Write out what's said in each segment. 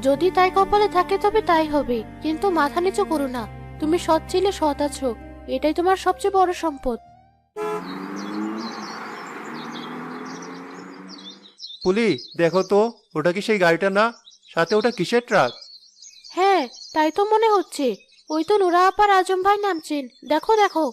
যদি তাই কপালে থাকে তবে তাই হবে, কিন্তু মাথা নিচু করো না। তুমি সৎ ছিলে, সৎ আছো, এটাই তোমার সবচেয়ে বড় সম্পদ। পুলি, দেখো তো, ওটা কি সেই গাড়িটা না? সাথে ওটা কিসের ট্রাক? হ্যাঁ, তাই তো মনে হচ্ছে। ওই তো নুরা আপার আজম ভাই নামছেন, দেখো দেখো।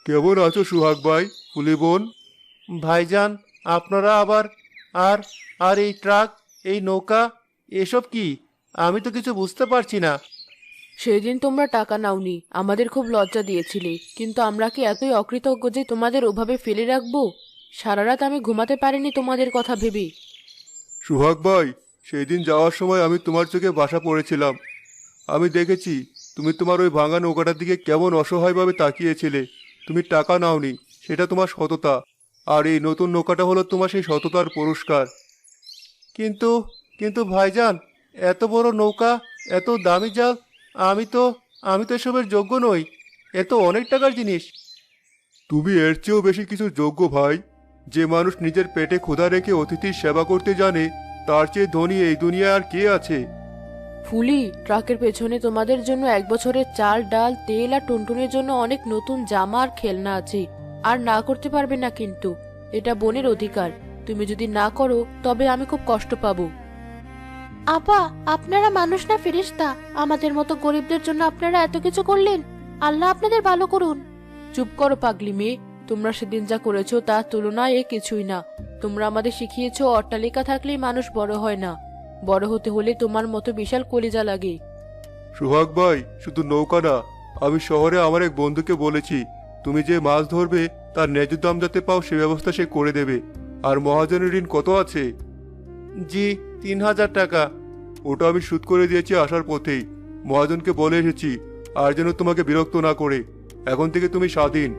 কেমন আছো সুহাগ ভাই, পুলি বোন? ভাইজান, আপনারা আবার? আর আর এই ট্রাক, এই নৌকা, এসব কি? আমি তো কিছু বুঝতে পারছি না। সেদিন তোমরা টাকা নাওনি, আমাদের খুব লজ্জা দিয়েছিলে, কিন্তু আমরা কি এতই অকৃতজ্ঞ যে তোমাদের ওভাবে ফেলে রাখবো? সারা রাত আমি ঘুমাতে পারিনি তোমাদের কথা ভেবে। সুহাগ ভাই, সেই দিন যাওয়ার সময় আমি তোমার চোখে ভাষা পড়েছিলাম। আমি দেখেছি তুমি তোমার ওই ভাঙা নৌকাটার দিকে কেমন অসহায়ভাবে তাকিয়েছিলে। তুমি টাকা নাওনি, সেটা তোমার সততা। আর এই নতুন নৌকাটা হলো তোমার সেই সততার পুরস্কার। কিন্তু কিন্তু ভাইজান, এত বড় নৌকা, এত দামি জাল, আমি তো আমি তো এসবের যোগ্য নই। এ তো অনেক টাকার জিনিস। তুমি এর চেয়েও বেশি কিছু যোগ্য ভাই। যে মানুষ নিজের পেটে ক্ষুধা রেখে অতিথির সেবা করতে জানে, তার চেয়ে ধনী এই দুনিয়ায় আর কে আছে? ফুলি, ট্রাকের পেছনে তোমাদের জন্য 1 বছরের চাল, ডাল, তেল আর টুনটুনের জন্য অনেক নতুন জামা আর খেলনা আছে। আর না করতে পারবে না, কিন্তু এটা বোনের অধিকার। তুমি যদি না করো তবে আমি খুব কষ্ট পাবো। আপা, আপনারা মানুষ না ফেরেশতা? আমাদের মতো গরিবদের জন্য আপনারা এত কিছু করলেন। আল্লাহ আপনাদের ভালো করুন। চুপ করো পাগলি মেয়ে, তোমরা সেদিন যা করেছো তার তুলনায় এ কিছুই না। তোমরা আমাদের শিখিয়েছো অট্টালিকা থাকলেই মানুষ বড় হয় না, বড় হতে হলে তোমার মতো বিশাল কলিজা লাগে। সুহাগ ভাই, শুধু নৌকা না, আমি শহরে আমার এক বন্ধুকে বলেছি, তুমি যে মাছ ধরবে তার ন্যায্য দাম যাতে পাও সে ব্যবস্থা সে করে দেবে। আর মহাজনের ঋণ কত আছে? জি, 3,000 টাকা। ওটা আমি শোধ করে দিয়েছি আসার পথেই। মহাজনকে বলে এসেছি আর যেন তোমাকে বিরক্ত না করে। এখন থেকে তুমি স্বাধীন।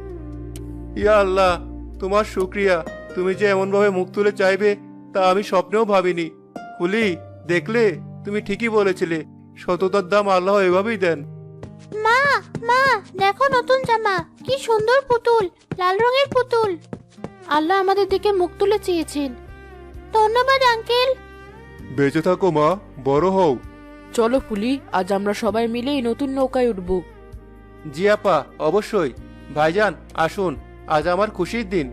ইয়া আল্লাহ, তোমার শুক্রিয়া। তুমি যে এমনভাবে মুখ তুলে চাইবে তা আমি স্বপ্নেও ভাবিনি। ফুলি, দেখলে, তুমি ঠিকই বলেছিলে, সততার দাম আল্লাহ এভাবেই দেন। মা, মা, দেখো নতুন জামা, কি সুন্দর পুতুল, লাল রঙের পুতুল। আল্লাহ আমাদের দিকে মুখ তুলে চেয়েছেন। ধন্যবাদ আঙ্কেল। বেঁচে থাকো মা, বড় হও। চলো ফুলি, আজ আমরা সবাই মিলে এই নতুন নৌকায় উঠবো। জি আপা, অবশ্যই। ভাইজান, আসুন, আজ আমার খুশির দিন।